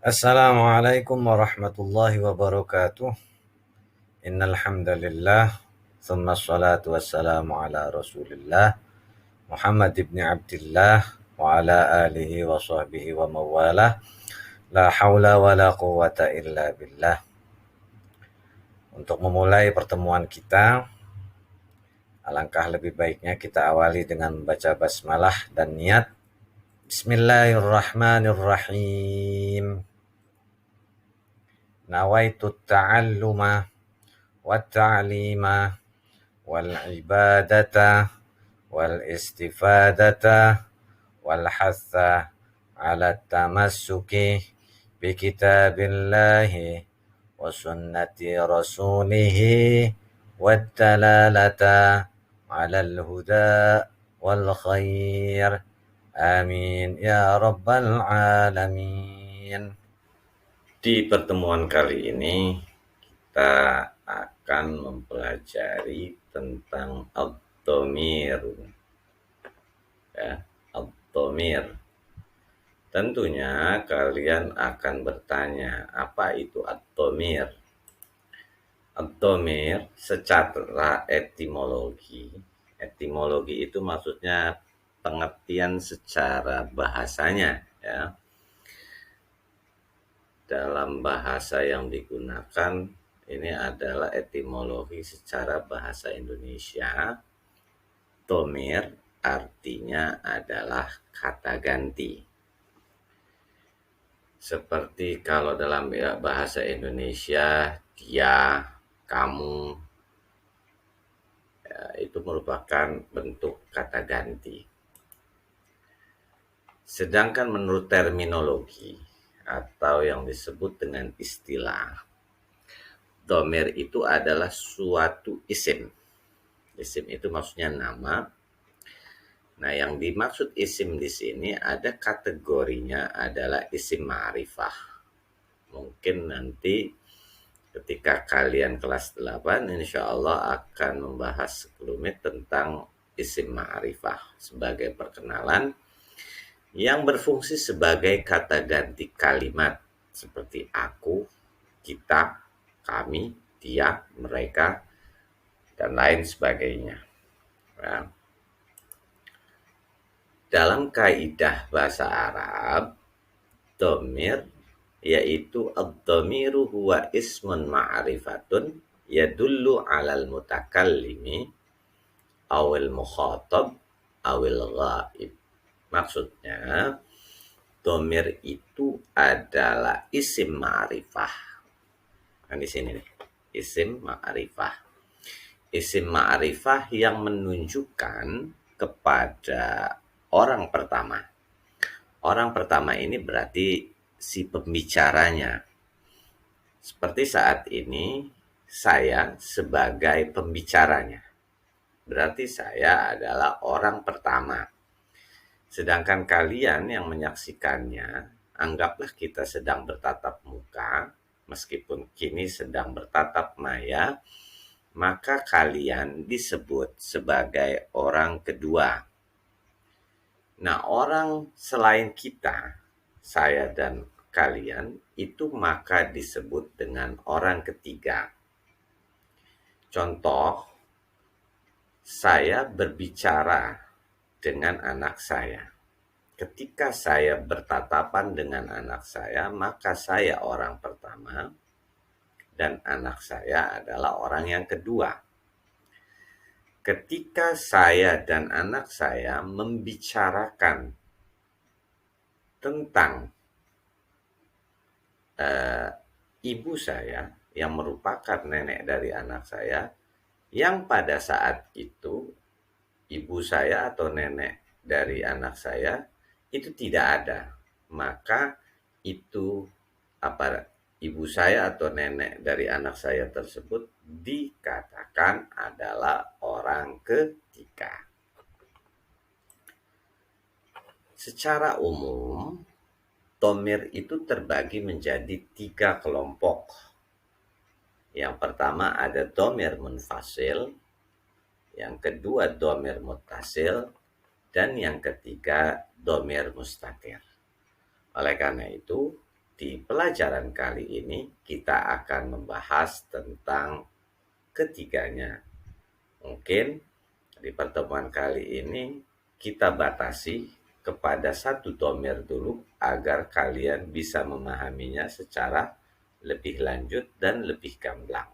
Assalamualaikum warahmatullahi wabarakatuh. Innal hamdalillah, tsumma ssalatu wassalamu ala Rasulillah Muhammad ibn Abdillah wa ala alihi wa sahbihi wa mawalah. La haula wa la quwata illa billah. Untuk memulai pertemuan kita, alangkah lebih baiknya kita awali dengan membaca basmalah dan niat. Bismillahirrahmanirrahim. Nawaitu ta'alluma wa ta'lima wal ibadata wal istifadata wal hatha ala tamassuki bi kitabillahi wa sunnati rasulihi wat dalalata ala al huda wal khair. Amin ya rabbal alamin. Di pertemuan kali ini kita akan mempelajari tentang ad-dhamir. Ya, ad-dhamir. Tentunya kalian akan bertanya, apa itu ad-dhamir? Ad-dhamir secara etimologi itu maksudnya pengertian secara bahasanya, ya. Dalam bahasa yang digunakan ini adalah etimologi secara bahasa Indonesia. Dhamir artinya adalah kata ganti. Seperti kalau dalam bahasa Indonesia dia, kamu, ya, itu merupakan bentuk kata ganti. Sedangkan menurut terminologi atau yang disebut dengan istilah, dhamir itu adalah suatu isim. Isim itu maksudnya nama. Nah, yang dimaksud isim di sini ada kategorinya adalah isim ma'rifah. Mungkin nanti ketika kalian kelas 8 insya Allah akan membahas sekelumit tentang isim ma'rifah sebagai perkenalan yang berfungsi sebagai kata ganti kalimat seperti aku, kita, kami, dia, mereka, dan lain sebagainya. Ya. Dalam kaidah bahasa Arab, dhamir yaitu ad-dhamiru huwa ismun ma'rifatun yadullu 'alal mutakallimi awil mukhatab awil ghaib. Maksudnya, dhamir itu adalah isim ma'rifah. Nah, di sini nih, isim ma'rifah. Isim ma'rifah yang menunjukkan kepada orang pertama. Orang pertama ini berarti si pembicaranya. Seperti saat ini, saya sebagai pembicaranya. Berarti saya adalah orang pertama. Sedangkan kalian yang menyaksikannya, anggaplah kita sedang bertatap muka, meskipun kini sedang bertatap maya, maka kalian disebut sebagai orang kedua. Nah, orang selain kita, saya dan kalian, itu maka disebut dengan orang ketiga. Contoh, saya berbicara dengan anak saya. Ketika saya bertatapan dengan anak saya, maka saya orang pertama dan anak saya adalah orang yang kedua. Ketika saya dan anak saya membicarakan tentang ibu saya yang merupakan nenek dari anak saya, yang pada saat itu ibu saya atau nenek dari anak saya itu tidak ada, maka itu ibu saya atau nenek dari anak saya tersebut dikatakan adalah orang ketiga. Secara umum, dhamir itu terbagi menjadi 3 kelompok. Yang pertama ada dhamir munfasil, yang kedua dhamir muttasil, dan yang ketiga dhamir mustatir. Oleh karena itu, Di pelajaran kali ini kita akan membahas tentang ketiganya. Mungkin di pertemuan kali ini kita batasi kepada satu domir dulu agar kalian bisa memahaminya secara lebih lanjut dan lebih gamblang.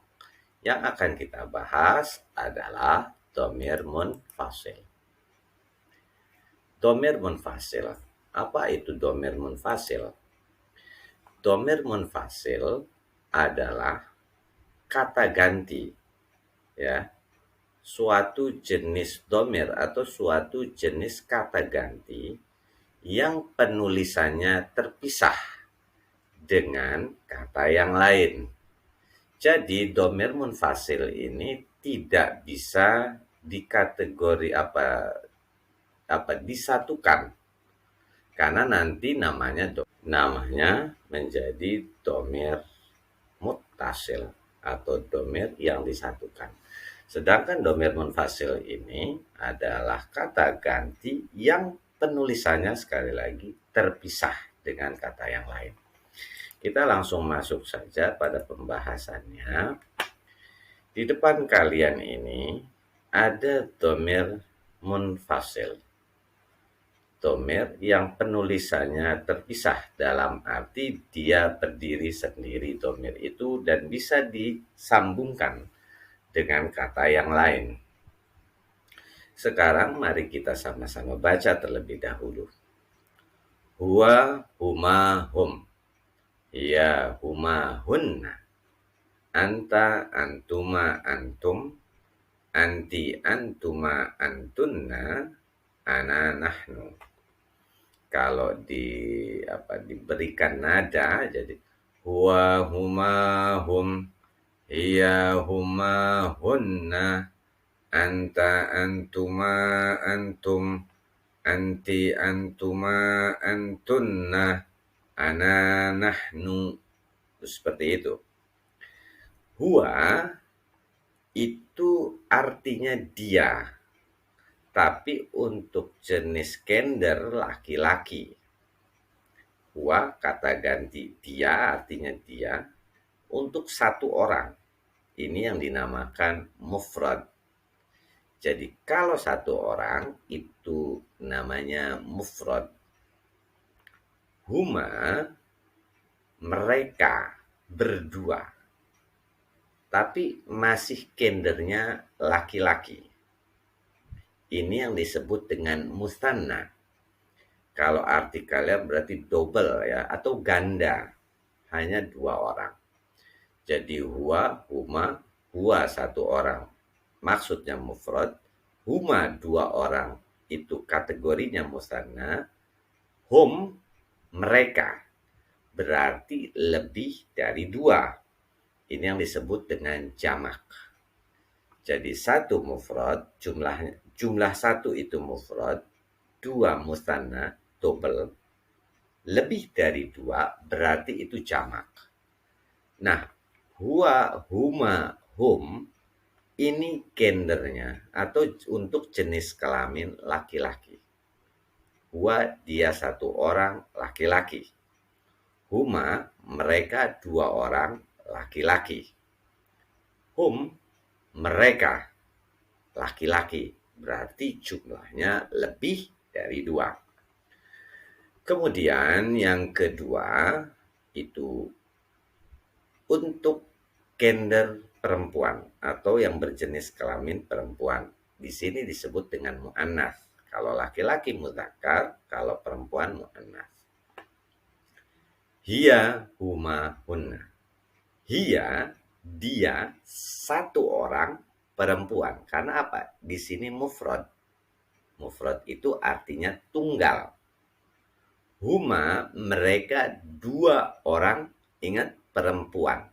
Yang akan kita bahas adalah domir munfasil. Domir munfasil. Apa itu domir munfasil? Domir munfasil adalah kata ganti, ya, suatu jenis domir atau suatu jenis kata ganti yang penulisannya terpisah dengan kata yang lain. Jadi domir munfasil ini tidak bisa dikategori disatukan, karena nanti namanya menjadi domir muttasil atau domir yang disatukan. Sedangkan domir munfasil ini adalah kata ganti yang penulisannya sekali lagi terpisah dengan kata yang lain. Kita langsung masuk saja pada pembahasannya. Di depan kalian ini ada domir munfasil. Domir yang penulisannya terpisah, dalam arti dia berdiri sendiri domir itu dan bisa disambungkan dengan kata yang lain. Sekarang mari kita sama-sama baca terlebih dahulu. Huwa, huma, hum. Ya, huma, hunna. Anta, antuma, antum. Anti, antuma, antunna. Ana, nahnu. Kalau diberikan nada jadi huwa, huma, hum. Iya, huma, hunna. Anta, antuma, antum. Anti, antuma, antunna. Ana, nahnu. Seperti itu. Huwa itu artinya dia, tapi untuk jenis gender laki-laki. Huwa kata ganti dia artinya dia untuk satu orang. Ini yang dinamakan mufrad. Jadi kalau satu orang itu namanya mufrad. Huma, mereka berdua, tapi masih gendernya laki-laki. Ini yang disebut dengan musanna. Kalau artikelnya berarti double, ya, atau ganda, hanya dua orang. Jadi huwa, huma, huwa satu orang maksudnya mufrad, huma dua orang itu kategorinya musanna, hum mereka berarti lebih dari dua. Ini yang disebut dengan jamak. Jadi satu mufrad, jumlah satu itu mufrad, dua musanna, double, lebih dari dua berarti itu jamak. Nah, huwa, huma, hum ini gendernya atau untuk jenis kelamin laki-laki. Huwa dia satu orang laki-laki. Huma mereka dua orang laki-laki. Hum mereka laki-laki, berarti jumlahnya lebih dari dua. Kemudian yang kedua itu untuk gender perempuan atau yang berjenis kelamin perempuan. Di sini disebut dengan muannats. Kalau laki-laki mudzakkar, kalau perempuan muannats. Hiya, huma, hunna. Hiya, dia satu orang perempuan. Karena apa? Di sini mufrad. Mufrad itu artinya tunggal. Huma, mereka dua orang, ingat perempuan.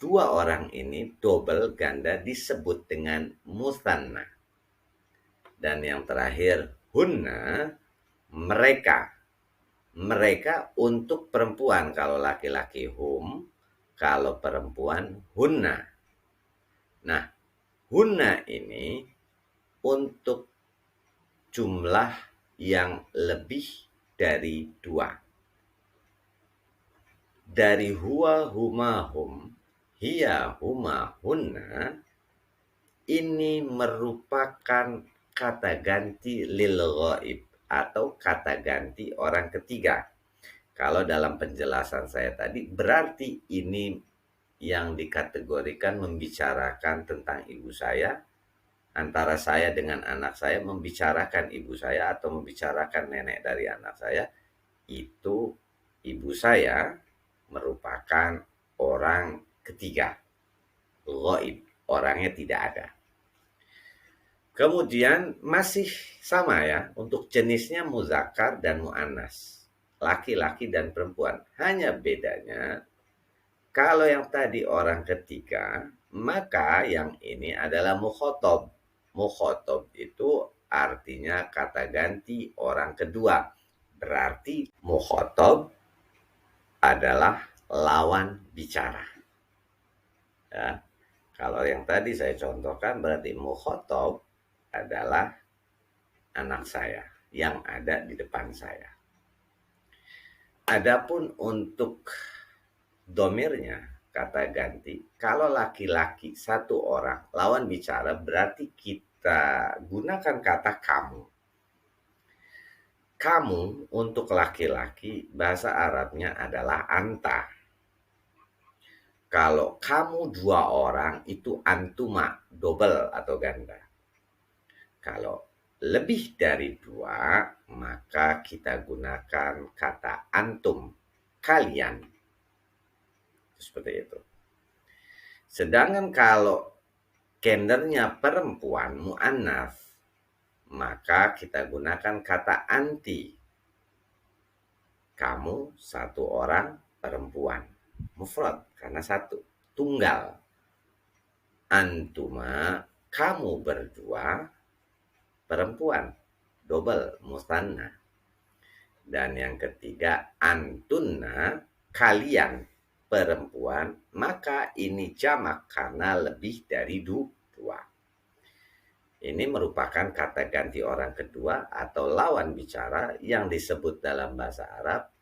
Dua orang ini double ganda disebut dengan musanna. Dan yang terakhir, hunna, mereka. Mereka untuk perempuan. Kalau laki-laki hum, kalau perempuan hunna. Nah, hunna ini untuk jumlah yang lebih dari dua. dari huwa, huma, hum, hiya, huma, hunna, ini merupakan kata ganti lil ghaib atau kata ganti orang ketiga. Kalau dalam penjelasan saya tadi, berarti ini yang dikategorikan membicarakan tentang ibu saya, antara saya dengan anak saya, membicarakan ibu saya atau membicarakan nenek dari anak saya, itu ibu saya merupakan orang ketiga, ghaib, orangnya tidak ada. Kemudian masih sama ya, untuk jenisnya muzakkar dan muannas, laki-laki dan perempuan. Hanya bedanya, kalau yang tadi orang ketiga, maka yang ini adalah mukhotob. Mukhotob itu artinya kata ganti orang kedua. Berarti mukhotob adalah lawan bicara. Ya. Kalau yang tadi saya contohkan, berarti mukhotob adalah anak saya yang ada di depan saya. Adapun untuk domirnya, kata ganti, kalau laki-laki satu orang lawan bicara, berarti kita gunakan kata kamu. Kamu untuk laki-laki bahasa Arabnya adalah anta. Kalau kamu dua orang itu antuma, double atau ganda. Kalau lebih dari dua, maka kita gunakan kata antum, kalian. Seperti itu. Sedangkan kalau gendernya perempuan, mu'annats, maka kita gunakan kata anti. Kamu satu orang perempuan. Mufrad, karena satu. Tunggal. Antuma, kamu berdua perempuan, double, musanna. Dan yang ketiga, antunna, kalian perempuan, maka ini jamak karena lebih dari dua. Ini merupakan kata ganti orang kedua atau lawan bicara yang disebut dalam bahasa Arab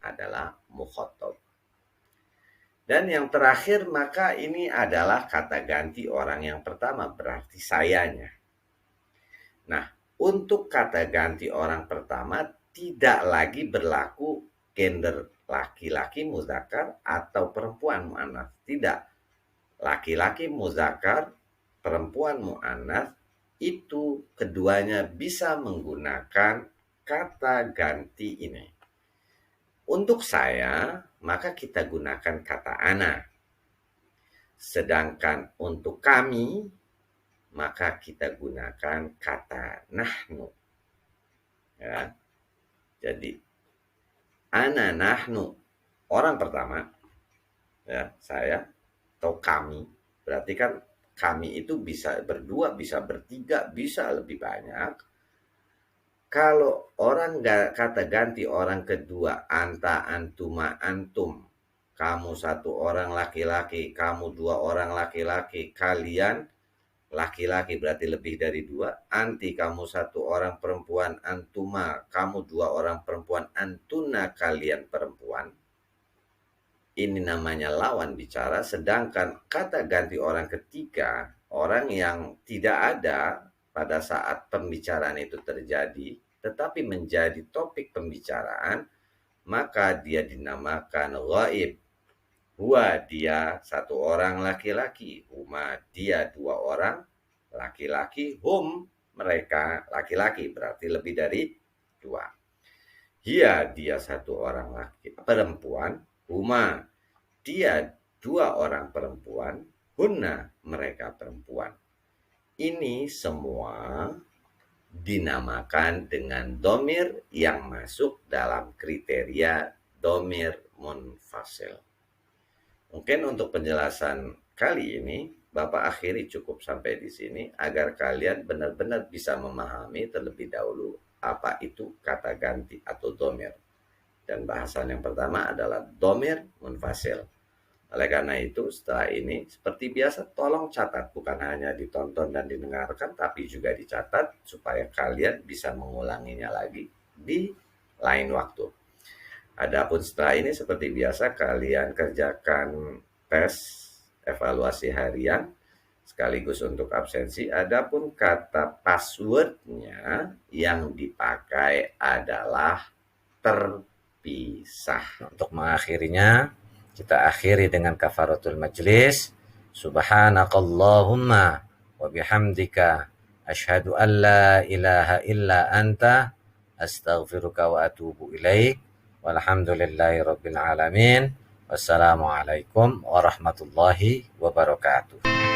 adalah mukhotob. Dan yang terakhir, maka ini adalah kata ganti orang yang pertama, berarti sayanya. Nah, untuk kata ganti orang pertama tidak lagi berlaku gender laki-laki muzakkar atau perempuan muannats. Tidak. Laki-laki muzakkar, perempuan muannats, itu keduanya bisa menggunakan kata ganti ini. Untuk saya, maka kita gunakan kata ana. Sedangkan untuk kami, maka kita gunakan kata nahnu. Ya. Jadi ana nahnu, orang pertama, ya, saya atau kami, berarti kan kami itu bisa berdua, bisa bertiga, bisa lebih banyak. Kalau orang kata ganti orang kedua, anta, antuma, antum, kamu satu orang laki-laki, kamu dua orang laki-laki, kalian laki-laki berarti lebih dari dua, anti kamu satu orang perempuan, antuma kamu dua orang perempuan, antuna kalian perempuan. Ini namanya lawan bicara. Sedangkan kata ganti orang ketiga, orang yang tidak ada pada saat pembicaraan itu terjadi, tetapi menjadi topik pembicaraan, maka dia dinamakan ghaib. Huwa, dia satu orang laki-laki, huma, dia dua orang laki-laki, hum, mereka laki-laki, berarti lebih dari dua. Hiya, dia satu orang laki perempuan, huma, dia dua orang perempuan, hunna, mereka perempuan. Ini semua dinamakan dengan domir yang masuk dalam kriteria domir munfasil. Mungkin untuk penjelasan kali ini, Bapak akhiri cukup sampai di sini agar kalian benar-benar bisa memahami terlebih dahulu apa itu kata ganti atau domir. Dan bahasan yang pertama adalah domir munfasil. Oleh karena itu, setelah ini, seperti biasa, tolong catat. Bukan hanya ditonton dan didengarkan, tapi juga dicatat supaya kalian bisa mengulanginya lagi di lain waktu. Adapun setelah ini seperti biasa kalian kerjakan tes evaluasi harian sekaligus untuk absensi. Adapun kata passwordnya yang dipakai adalah terpisah. Untuk mengakhirinya, kita akhiri dengan kafaratul majlis. Subhanakallahumma wa bihamdika asyhadu an la ilaha illa anta astaghfiruka wa atubu ilaik. Walhamdulillahi rabbil alamin. Wassalamualaikum warahmatullahi wabarakatuh.